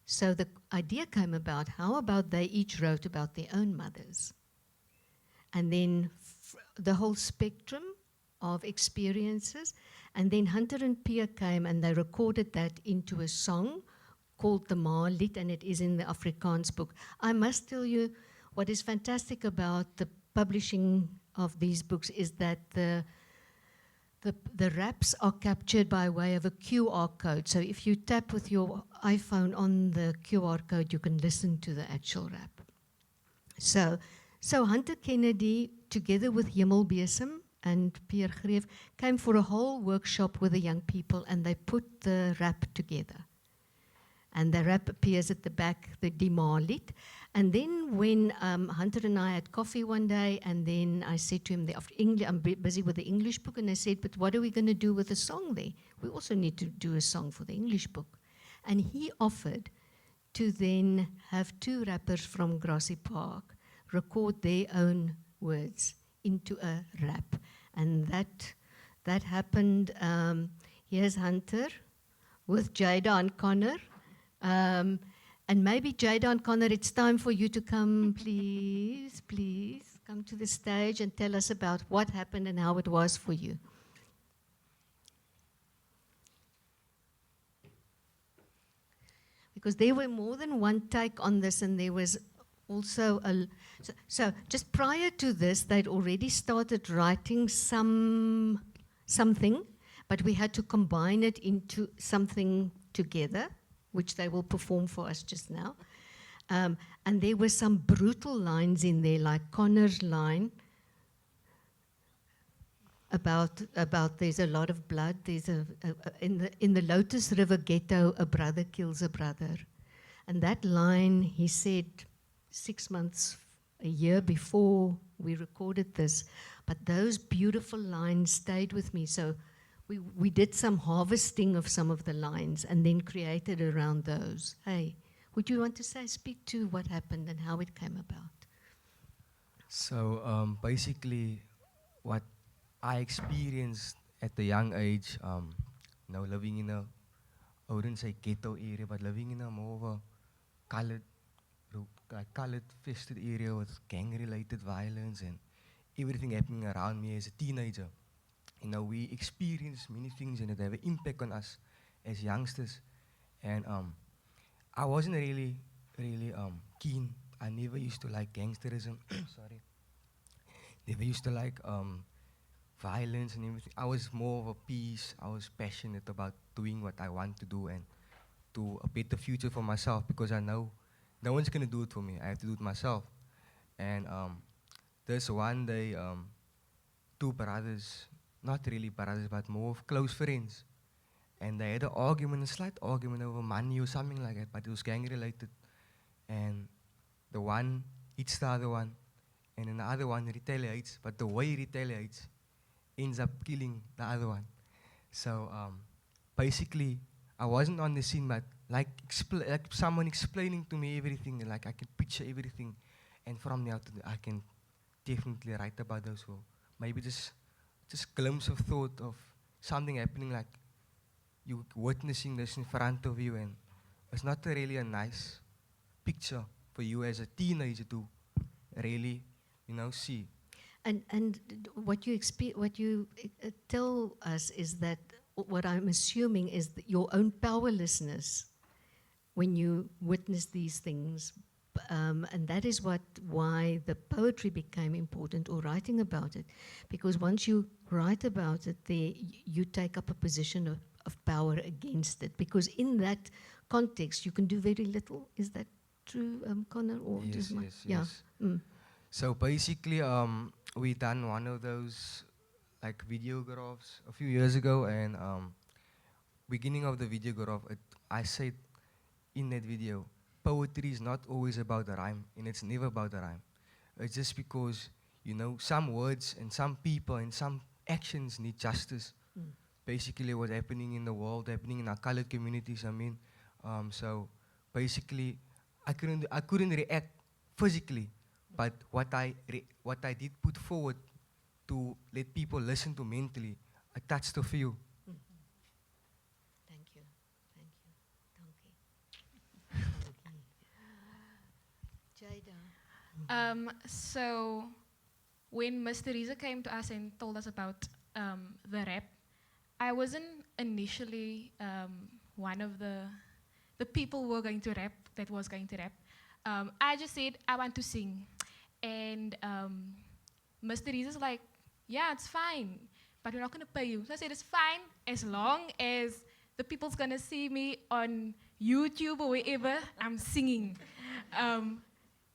[SPEAKER 2] So the idea came about, how about they each wrote about their own mothers? And then the whole spectrum of experiences. And then Hunter and Pierre came and they recorded that into a song called the Ma Lied, and it is in the Afrikaans book. I must tell you, what is fantastic about the publishing of these books is that the raps are captured by way of a QR code. So if you tap with your iPhone on the QR code, you can listen to the actual rap. So Hunter Kennedy, together with Hemelbesem and Pierre Greef, came for a whole workshop with the young people, and they put the rap together. And the rap appears at the back, the Die Ma Lied. And then when Hunter and I had coffee one day, and then I said to him, I'm busy with the English book, and I said, but what are we going to do with the song there? We also need to do a song for the English book. And he offered to then have two rappers from Grassy Park record their own words into a rap. And that happened. Here's Hunter with Jada and Connor. And maybe Jada and Connor, it's time for you to come, please, please, come to the stage and tell us about what happened and how it was for you. Because there were more than one take on this, and there was also so just prior to this, they'd already started writing something, but we had to combine it into something together, which they will perform for us just now. And there were some brutal lines in there, like Connor's line. about there's a lot of blood. There's in the Lotus River ghetto, a brother kills a brother, and that line he said 6 months, a year before we recorded this, but those beautiful lines stayed with me. So we did some harvesting of some of the lines and then created around those. Hey, would you want to speak to what happened and how it came about?
[SPEAKER 6] So basically, what I experienced at a young age, now living in a, I wouldn't say ghetto area, but living in a more of a colored fested area with gang-related violence and everything happening around me as a teenager. You know, we experience many things and it have an impact on us as youngsters. And I wasn't really keen. I never used to like gangsterism. Sorry. Never used to like violence and everything. I was more of a peace. I was passionate about doing what I want to do and to a better future for myself, because I know no one's gonna do it for me. I have to do it myself. And this one day, two brothers, not really brothers, but more of close friends, and they had an argument, a slight argument over money or something like that, but it was gang related. And the one hits the other one, and then the other one retaliates, but the way he retaliates ends up killing the other one. So basically, I wasn't on the scene, but like someone explaining to me everything, and like I can picture everything, and from there I can definitely write about those. So maybe just glimpse of thought of something happening, like you witnessing this in front of you, and it's not really a nice picture for you as a teenager to really, see.
[SPEAKER 2] And what you tell us is that what I'm assuming is that your own powerlessness when you witness these things, and that is why the poetry became important, or writing about it, because once you write about it, you take up a position of power against it, because in that context you can do very little. Is that true, Connor? Or
[SPEAKER 6] Yes,
[SPEAKER 2] yeah.
[SPEAKER 6] yes. So basically, we done one of those like videographs a few years ago, and beginning of the videograph, I said in that video, poetry is not always about the rhyme, and it's never about the rhyme. It's just because, some words and some people and some actions need justice. Basically, what's happening in the world, happening in our colored communities, so basically, I couldn't react physically, but what I did put forward to let people listen to mentally, I touched a few.
[SPEAKER 2] Thank you. Jada.
[SPEAKER 3] So when Miss Theresa came to us and told us about the rap, I wasn't initially one of the people who were going to rap, that was going to rap. I just said, I want to sing. And Miss Theresa's like, yeah, it's fine, but we're not going to pay you. So I said, it's fine as long as the people's going to see me on YouTube or wherever I'm singing.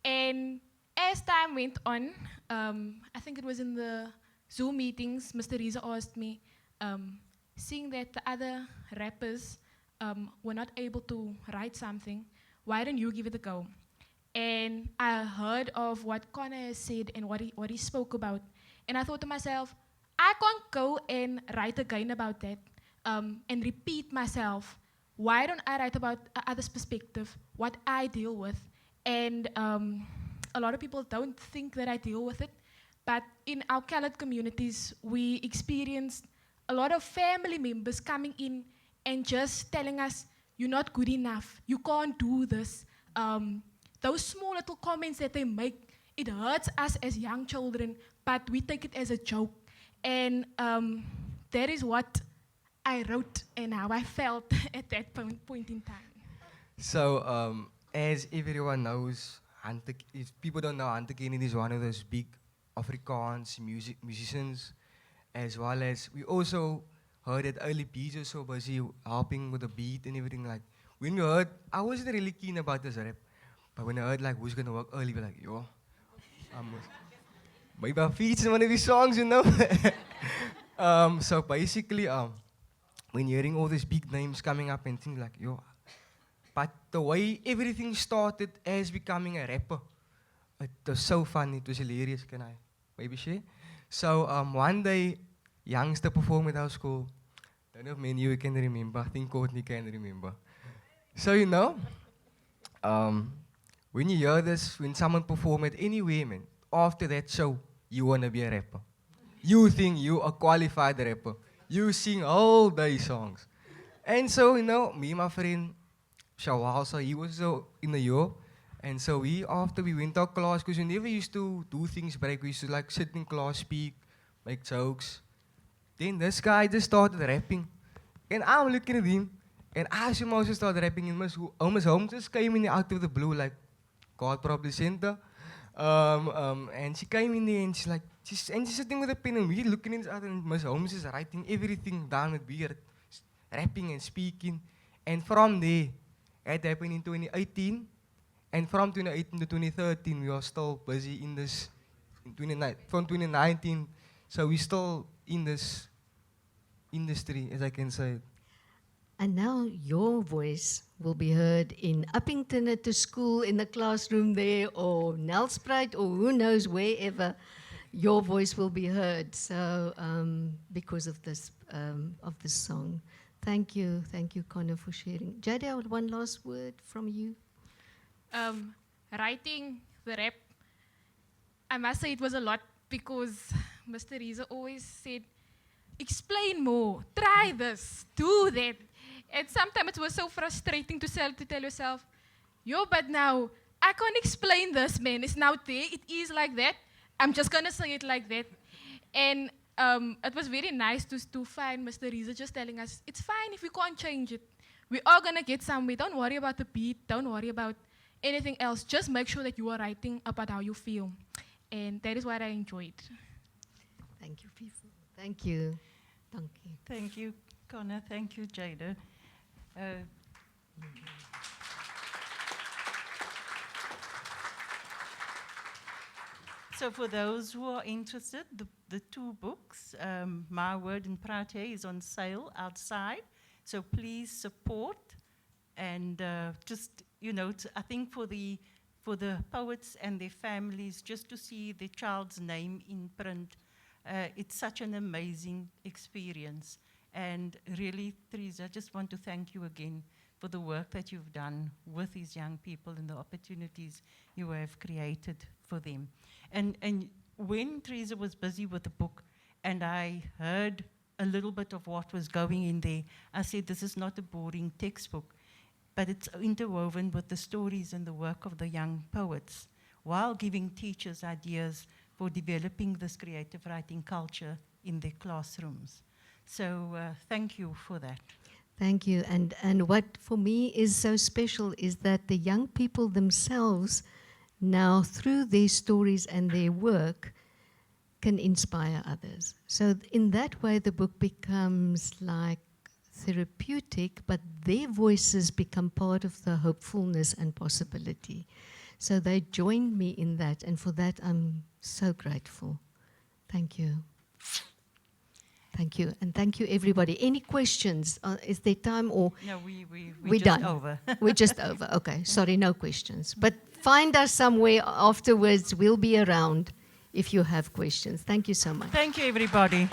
[SPEAKER 3] And as time went on, I think it was in the Zoom meetings, Miss Theresa asked me, seeing that the other rappers were not able to write something, why don't you give it a go? And I heard of what Connor has said and what he spoke about. And I thought to myself, I can't go and write again about that and repeat myself. Why don't I write about others' perspective, what I deal with? And a lot of people don't think that I deal with it. But in our colored communities, we experienced a lot of family members coming in and just telling us, you're not good enough, you can't do this. Those small little comments that they make, it hurts us as young children, but we take it as a joke. And that is what I wrote and how I felt at that point in time.
[SPEAKER 6] So, as everyone knows, if people don't know, Ante Kennedy is one of those big Afrikaans musicians, as well as we also heard that LAPA was so busy helping with the beat and everything. Like when we heard, I wasn't really keen about this rap, but when I heard like who's gonna work early, we're like, yo, maybe I'll feature in one of these songs, So basically, when hearing all these big names coming up and things like, yo, but the way everything started as becoming a rapper, it was so fun, it was hilarious. Can I maybe share? So one day, youngster performed at our school. Don't know if many of you can remember. I think Courtney can remember. So you know, when you hear this, when someone perform it anywhere, man, after that show, you wanna be a rapper. You think you a qualified rapper. You sing all day songs. And so, you know, me and my friend, Shawal, so he was in the year. And so after we went to class, because we never used to do things break, we used to like sit in class, speak, make jokes. Then this guy just started rapping. And I'm looking at him, and I him also started rapping, and Miss Holmes just came in out of the blue, like, God probably sent her. And she came in there, and she's like, she's sitting with a pen, and we're looking at each other, and Miss Holmes is writing everything down with beard, rapping and speaking. And from there, it happened in 2018. And from 2018 to 2013, we are still busy in this, from 2019, so we're still in this industry, as I can say.
[SPEAKER 2] And now your voice will be heard in Uppington at the school, in the classroom there, or Nelspruit, or who knows, wherever your voice will be heard. So, because of this song. Thank you, Connor, for sharing. Jada, one last word from you.
[SPEAKER 3] Writing the rap, I must say it was a lot because Mr. Riese always said, explain more, try this, do that. And sometimes it was so frustrating to tell yourself, yo, but now I can't explain this, man. It's now there, it is like that. I'm just going to say it like that. And it was very nice to find Mr. Riese just telling us, it's fine if we can't change it. We are going to get somewhere. Don't worry about the beat. Don't worry about anything else. Just make sure that you are writing about how you feel. And that is what I enjoyed.
[SPEAKER 2] Thank you, people. Thank you. Thank you.
[SPEAKER 1] Thank you, Connor. Thank you, Jada. So for those who are interested, the two books, My Word and Praat, is on sale outside. So please support and just, you know, I think for the poets and their families, just to see the child's name in print, it's such an amazing experience. And really, Thérèse, I just want to thank you again for the work that you've done with these young people and the opportunities you have created for them. And when Thérèse was busy with the book, and I heard a little bit of what was going in there, I said, this is not a boring textbook, but it's interwoven with the stories and the work of the young poets, while giving teachers ideas for developing this creative writing culture in their classrooms. So thank you for that.
[SPEAKER 2] Thank you. And what for me is so special is that the young people themselves now, through their stories and their work, can inspire others. So in that way, the book becomes like therapeutic, but their voices become part of the hopefulness and possibility. So they joined me in that, and for that I'm so grateful. Thank you. Thank you, and thank you everybody. Any questions? Is there time or?
[SPEAKER 1] No, we're
[SPEAKER 2] just
[SPEAKER 1] done.
[SPEAKER 2] Over. We're just over. Okay, sorry, no questions. But find us somewhere afterwards. We'll be around if you have questions. Thank you so much.
[SPEAKER 1] Thank you, everybody.